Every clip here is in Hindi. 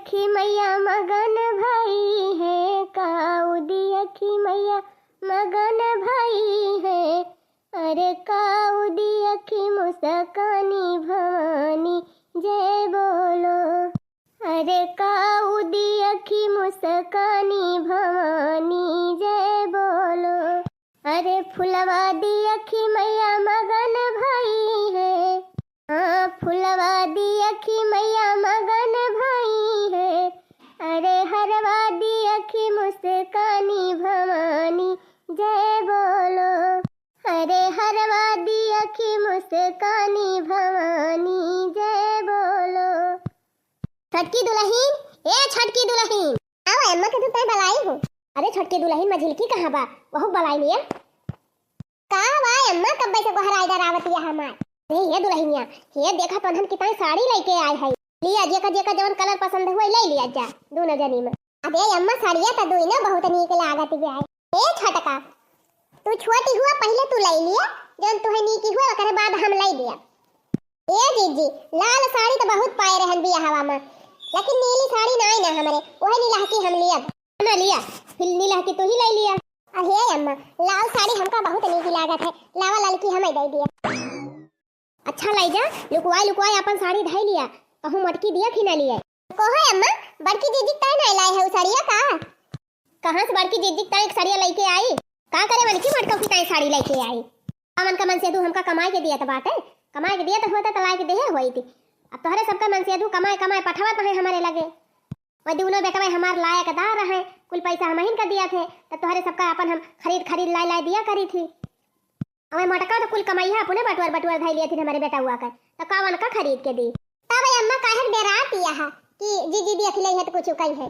अखी मैया मगन भाई है, काउदी अखी मैया मगन भाई है। अरे काउदी अखी मुस्कानी भवानी जय बोलो। अरे काउदी अखी मुस्कानी भवानी जय बोलो। अरे फुलवा दी अखी मैया मगन भाई है, हाँ फुलवा दी अखी मैया मगन भाई है। अरे हरवा दी अखी मुस्कानी भवानी जय बोलो। अरे हरवा दी अखी मुस्कानी भवानी जय बोलो। छटकी दुल्हन, ए छटकी दुल्हन, आओ अम्मा के तो तय बलाई हूँ। अरे छटकी दुल्हन मझिलकी कहाँ बा, वहु बलाई लिया कहाँ बा अम्मा, कब से बहर इधर आवती है हमार। ये दुल्हनिया ये देखा तोहन कितना साड़ी लेके आए है, लिया जेका जेका जवन कलर पसंद हुए ले लिया जा दोनों जनी में। अबे अम्मा साड़िया तो दुई ना बहुत नीक लागत बे। ए छटका तू छोटी हुआ पहले तू ले लिया, जब तुहे नीक हुआ ओकरे बाद हम ले दिया। ए जीजी लाल साड़ी तो बहुत पाए रहन बिया हवा में, लेकिन नीली साड़ी नहीं ना हमरे, ओहे नीला की हम लिया ना लिया, फिर नीला की तू ही ले लिया। अहे अम्मा लाल साड़ी हमका बहुत नीक लागत है, लावा लाल की हमें दे दिया। अच्छा लाई जा, लुकवाई लुकवाई अपन साड़ी धै लिया, कहूं मटकी दिया कि ना लिया। कोहो अम्मा बड़की जीजी तय नहीं लाई है साड़िया का, कहां से बड़की जीजी तय एक साड़िया लेके आई, का करे मन की मटका की तय साड़ी लेके आई। अमन का मन से तू हमका कमाई के दिया त बात है, कमाई के दिया त होता त लाई के देहे होई थी। अब तोहरे सबका मन से तू कमाई कमाई पठावा तो है हमारे लगे, वो दोनों बेटा हमार लायक दार रहे, कुल पैसा हम ही का दिया थे, तो तोहरे सबका अपन हम खरीद लाई लाई दिया करी थी। अबे मटका तो कुल कमाई है अपने बटुआर धाई लिया थी हमारे बेटा हुआ कर, तो कावन का खरीद के दी। तब अम्मा काहे डेरा दिया है कि जीजी दी अखिले है तो कुछ कही है।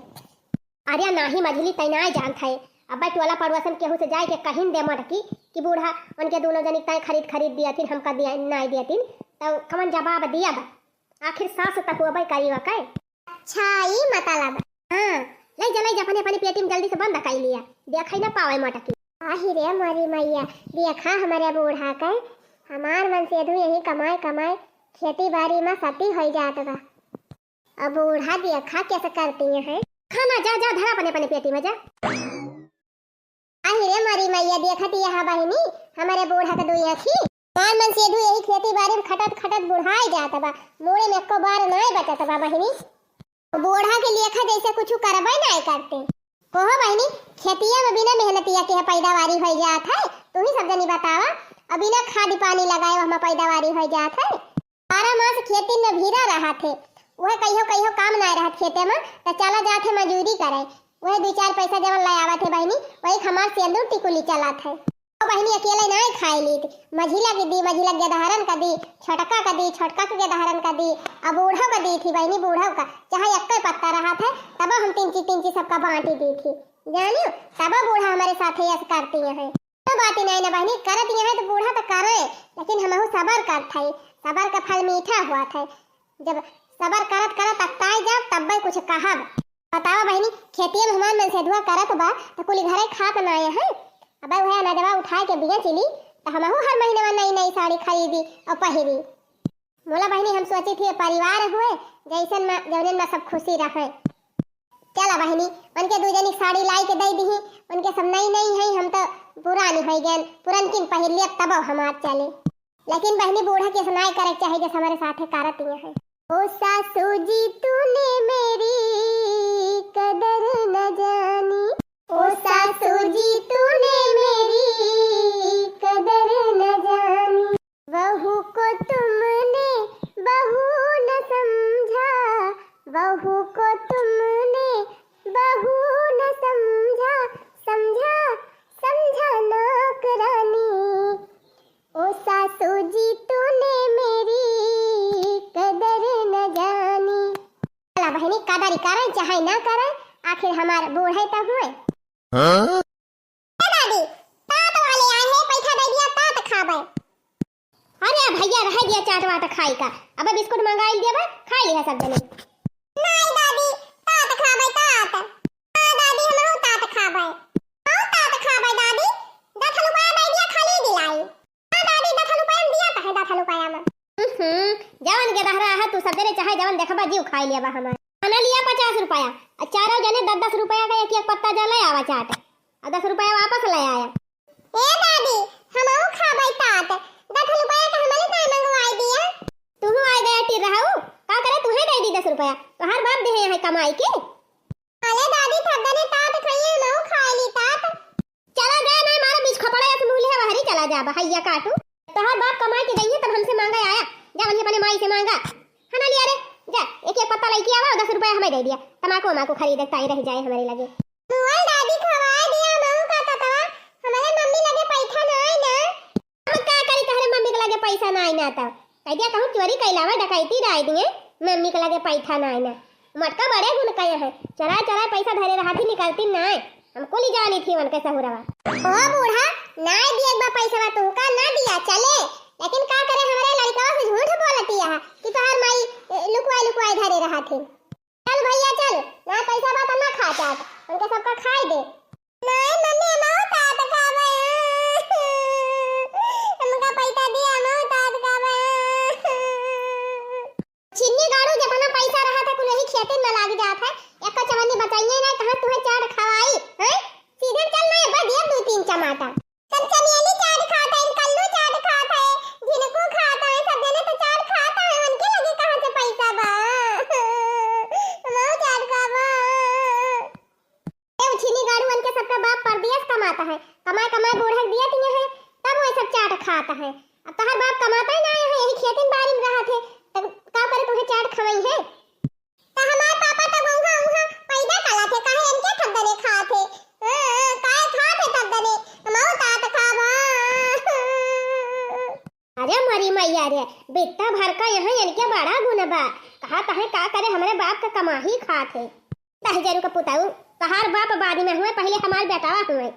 अरे नाही मझली तैना जान था, अब टोला पड़ोसन केहू से जाए के कहिन दे मटकी कि बूढ़ा उनके दोनों जनी तय खरीद दिया थी, हमका दिया नहीं दिया थी, तो कमन जवाब दिया बा आखिर सास तक हुआ करी वकै। अच्छा ई मतलब हां ले जलाई जपने अपने पेटी में जल्दी से बंद कर लिया, देखै ना पावे मटकी। आही रे मारी मैया देखा हमारे बूढ़ा के, हमार मन से दू यही कमाए कमाए खेती बाड़ी में सती हो जात बा। अब बूढ़ा देखा कैसे करती है, खाना जा जा धरा अपने पेटी में जा। आही रे मारी मैया देखती है बहनी हमारे बूढ़ा के दुई अखी, मान मन से दू यही खेती बाड़ी में खटत खटत बुढ़ाई जात बा, मोड़े में एको बार नहीं बचत बा बहनी। बूढ़ा के लेखा जैसे कुछ करबे नहीं करते। कोहो बहनी खेतिया में बिना मेहनतिया के पैदावारी हो जात है, तू ही सब जनी बतावा। अब बिना खाद पानी लगाए हम पैदावारी हो जात है, 12 मास खेती में भीरा रहा थे, वह कहियो काम नहीं रहत खेते में, तो चला जाते मजदूरी करे, वह 2-4 पैसा जवन ले आवत है बहनी, वही हमार सिंदूर टिकुली चलत है। ओ बहनी अकेले नहीं खाई ली, मझिला की दी, मझिला के दहरन का दी, छोटका का दी, छोटका के दहरन का दी, अब बूढ़ा का दी थी बहनी, बूढ़ा का चाहे एक पत्ता रहा था तब हम 3-3 सबका बांटी दी थी, जानियो तब बूढ़ा हमारे साथ यस करती है। तो बात ही नहीं ना बहनी, करत है तो बूढ़ा तो करे, लेकिन हम सबर करत है, सबर का फल मीठा हुआ था। जब सबर करत करत अकताई जब तब कुछ कहब। बताओ बहनी खेती में हमार मन से धुआ करत बा तो कुल घरे खात ना है। अब वह अनाजवा उठाए के बिया चली तो हम हर महीने में नई नई साड़ी खरीदी और पहरी। मोला बहनी हम सोची थी परिवार हुए जैसन में जौन में सब खुशी रहे। चला बहनी उनके दू जनी साड़ी लाई के दे दी, उनके सब नई नई है, हम तो पुरानी हो गए, पुरनकिन पहन लिया तब हमार चले। लेकिन बहनी बूढ़ा के सुनाई करे चाहे जैसे हमारे साथ करत है। ओ सासू जी तूने मेरी कदर न जानी, ओ सासू जी तूने मेरी कदर न जानी, बहू को तुमने बहू न समझा, बहू को तुमने बहू न समझा, समझा समझा नौकरानी, ओ सासू जी तूने मेरी कदर न जानी। चला बहनी कदर करे चाहे ना करे, आखिर हमार बूढ़े तो हुए। हाँ? दादी तात वाले आए हैं, पैसा दे दिया तात खाबे। अरे भैया रह गया चाट वाट खाई का, अब बिस्कुट मंगाई दिया बा खाई लिया सब जने। नहीं दादी तात खाबे तात। हां दादी हम तात खाबे, हां तात खाबे दादी, 10 रुपया दे दिया खाली दिलाई। हां दादी 10 रुपया दिया त है 10 रुपया में। जवन के दहरा है तू सब जने चाहे जवन देखबा जीव खाई लिया बा हमार। खाना लिया 50 रुपया और चारों जने 10-10 रुपया का एक एक पत्ता जले आवा चाट और 10 रुपया वापस ले आया। ए दादी हमहु खाबै तात 10 रुपया का हमने ना मंगवाई दिया। तू आई गया तिर रहू का करे तुहे दे दी 10 रुपया तो हर बाप दे है कमाई के। अरे दादी थद्दा ने तात खाइए हमहु खा ली तात। चला गया ना मारा बीच खपड़ा या मुंह है बाहर ही चला जा भैया काटू तो हर बाप कमाई के गई तब हमसे मांगा आया जा वहीं अपने माई से मांगा खाना लिया रे जा एक एक पत्ता लेके आवा 10 रुपया हमें दे दिया तमाकू माकू खरीदता ही रह जाए हमारे लगे। मोबाइल दादी खवा दिया मऊ का तवा हमारे मम्मी लगे पैसा ना आई ना हम का करी तहरे मम्मी के लगे पैसा ना आई ना तब कह दिया कहूं चोरी कैलावा डकैती राय दिए मम्मी के लगे पैसा ना आई ना मटका बड़े गुण कहे है चरा चरा पैसा धरे रहा थी निकलती ना हमको ली जानी थी उनके सहुरवा। ओ बूढ़ा ना दिए एक बार पैसा तुमका ना दिया चले लेकिन का करे हमारे लड़का से झूठ बोलती है कि तोहार माई लुकवाई धरे रहा थे। चल भैया चल ना पैसा बात ना खा चाट उनके सबका खाई दे। नहीं मम्मी ना तात खावे हमका पैसा दिया ना तात खावे चिन्नी गाड़ू जब अपना पैसा रहा था कुल ही खेते में लाग जात है एक का चवन्नी बचाइए ना कहां तुम्हें चाट खवाई हैं सीधे चल ना बस दिया 2-3 टमाटर सब चमेली चाट खाता है कल्लू चाट खाता है जिनको खाता है सब जने तो चाट खाता है उनके लगे कहां से पैसा बा मां चाट खावा ए छिनी गाड़ू उनके सबका बाप परदेश कमाता है कमाए बूढ़ा दिया दिए है तब वो सब चाट खाता है अब तोहर बाप कमाता ही ना है यही खेती बाड़ी में रहा थे तब का करे तुम्हें चाट खवाई है तो हमार पापा तब उहा पैदा कला थे काहे इनके थद्दने खाते काहे खाते थद्दने मऊ तात खावा। अरे मरी मैया रे बेटा भर का यहाँ इनके बड़ा गुण बा कहा तहे का करे हमारे बाप का कमाही खाते तहे जरू का पुताऊ तहार बाप बादी में हुए पहले हमार बेटावा हुए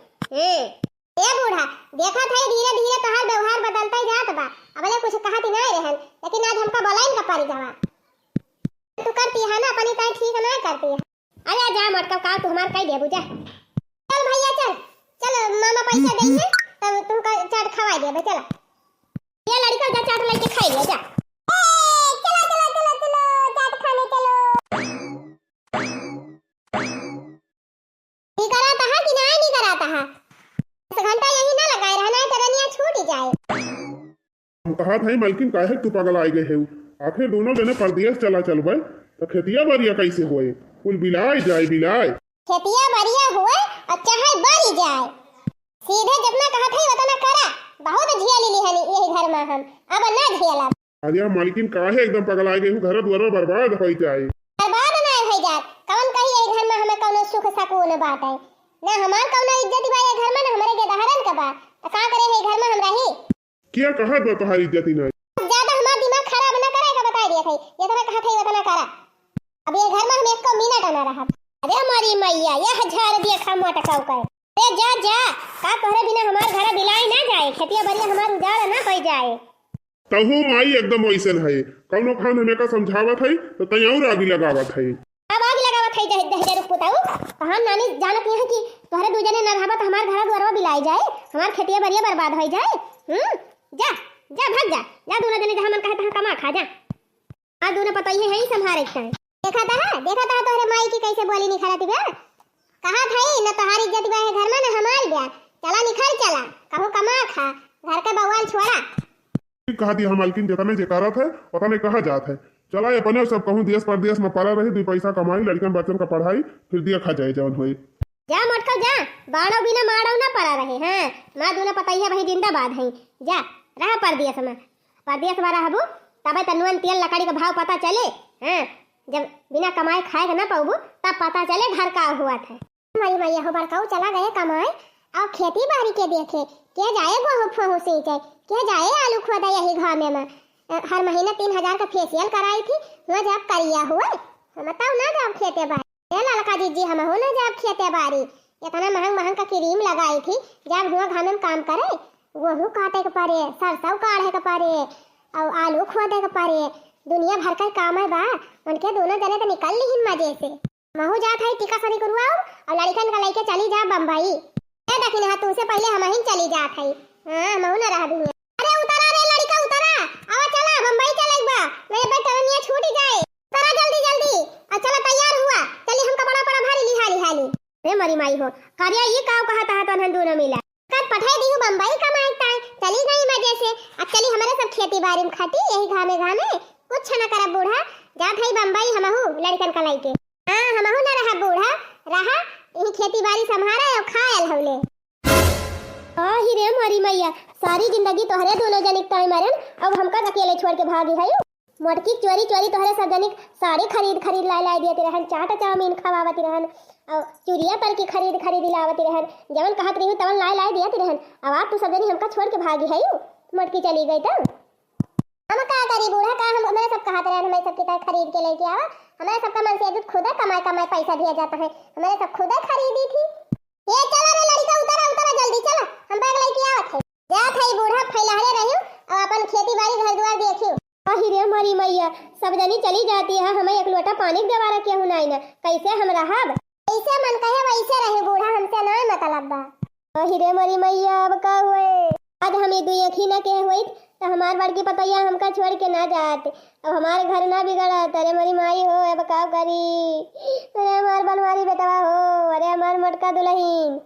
ए बूढ़ा देखा था धीरे धीरे तहार व्यवहार बदलता ही जात बा अबले कुछ कहती नहीं रहन लेकिन आज हमका बोलाइन का पड़ी जावा तू करती है ना अपनी ताई ठीक ना करती है। अरे जा मटका का तू हमार कह दे बुझा चल भैया चल मामा पैसा दे है तब तुमका चाट खवा दे चल ये लड़का जा चाट लेके खाई ले जा चलो चाट खाने चलो। नहीं कराता है कि नहीं कराता है इस घंटा यही ना लगाए रहना है तरनिया छूट ही जाए। हम कहा था मालकिन काहे तू पागल आ गए है आखिर दोनों जने परदेश चला चलबे तो खेतिया बारिया कैसे होए कुल बिलाय जाए बिलाय खेतिया बारिया होए और चाहे बारी जाए सीधे जितना कहा था उतना करा बहुत झेल ली हनी यही घर में हम अब ना झेला। अरे मालकिन काहे एकदम पागल आ गए घर द्वार बर्बाद हो जाए बर्बाद ना हो जात कौन कही यही घर में हमें कोनो सुख सकून बात है ना हमार कोनो इज्जत बा ये घर में ना हमारे के दहरन का बा तो का करे है घर में हम रही क्या कहा बा तुम्हारी इज्जत ही नहीं ज्यादा हमारा दिमाग खराब ना करे का बता दिया थे ये तो कहा था उतना करा अब ये घर में हम एक मिनट ना रहा। अरे हमारी मैया ये हजार दिया खा टकाऊ का अरे जा जा का तोहरे बिना हमार घर बिलाई ना जाए खेतिया बढ़िया हमार उजाड़ ना हो जाए तहु माई एकदम वैसन है कौनो खान हमें का समझावत है तो तैयार आग लगावत है अब आग लगावत है दहजर पुताऊ कहां नानी जानत है कि तोहरे दू जने ना रहबा तो हमार घर द्वारवा बिलाई जाए हमार खेतिया बढ़िया बर्बाद हो जाए जा जा भाग जा दोनों जने जहां मन कहे तहां कमा खा जा आ दोनों पता ही है ही संभारे है देखा था तोहरे माई की कैसे बोली निखरती बा कहा था न तोहारी इज्जत बा है घर में न हमारी बा चला निखर चला कहूं कमा खा घर का बवाल छोड़ा कहा दिया मालकिन जितने जेकारा था उतने कहा जात है चला अपने सब कहूं देश परदेश में पड़ा रही 2 पैसा कमाई लड़कन बच्चन का पढ़ाई फिर दिया खा जाए जवन होई जा मटका जा बाड़ो बिना माड़ो ना पड़ा रहे हैं मां दोनों पता ही है भाई जिंदाबाद है जा रहा परदेश में परदेश में रहबू तबे तनुअन तेल लकड़ी का भाव पता चले हैं जब बिना कमाए खाएगा ना पाऊबू तब पता चले घर का हुआ था। हमारी मैया हो बड़काऊ चला गए कमाए और खेती बाड़ी के देखे क्या जाए बहु फहू सींचे क्या जाए आलू खोदा यही घर में हर महीने 3000 का फेशियल कराई थी वो जब करिया हुआ बताओ ना जब खेते बाड़ी लड़का जीजी हम हो ना जब खेते बाड़ी इतना महंग का क्रीम लगाई थी जब हुआ घर में काम करे गेहूं काटे के पड़े सरसों काढ़े के पड़े और आलू खोदे के पड़े दुनिया भर का काम है बा उनके दोनों जने तो निकल ली मजे से महू जात है टीका सरी करवाओ और लड़कन का लेके चली जा बम्बई ए दखिन हां तुमसे पहले हम ही चली जात है हां महू ना रह दूंगी। अरे उतरा रे लड़का उतरा आवा चला बम्बई चलेगा मेरे बेटा दुनिया छूट जाए उतरा जल्दी और चला तैयार मरी माई हो करिया ये काव कहा था तो दोनों मिला कल पठाई दी बम्बई कमाई चली गई मजे से। अब चली हमारे सब खेती बाड़ी में खाती यही घामे कुछ न करा बूढ़ा जा भाई बम्बई हमहू लड़कन का लाई के। हाँ हमहू न रहा बूढ़ा रहा यही खेती बाड़ी संभारा और खायल हमने। ही रे मारी मैया सारी जिंदगी तोहरे दोनों जनिक ताई मरन अब हमका अकेले छोड़ के भागी है। मोटकी चोरी चोरी तोहरे सब जनिक साड़ी खरीद लाई दिए रहन चाट चाउमीन खवावती रहन और चूड़िया पर की खरीद लावती रहन जवन कहत रही तवन लाई दिए रहन। अब आप तो सब जनी हमका छोड़ के भागी है मोटकी चली गई तो हम का करी बूढ़ा का हम हमारे सब कहते रहे हमें सब किताब खरीद के लेके आवा हमारे सबका मन से खुद कमाई पैसा दिया जाता है हमारे सब खुद खरीदी थी। ये चला रे लड़का उतरा जल्दी चला हम बैग लेके आवत है जा थई बूढ़ा फैलाहरे रहियो और अपन खेती बाड़ी घर द्वार देखियो। ही रे मारी मैया सब जनी चली जाती है हमें एक लोटा पानी गवारा के हुनाई ना कैसे हम रहब ऐसे मन कहे वैसे रहे बूढ़ा हमसे ना मतलब बा। ही रे मारी मैया अब का हुए आज हम दुई अखी न के हुई तो हमार बड़की पतैया हमका छोड़ के ना जाते अब हमारे घर ना बिगड़ा तेरे मरी माई हो अब का करी अरे हमार बनवारी बेटवा हो अरे हमार मटका दुल्हन।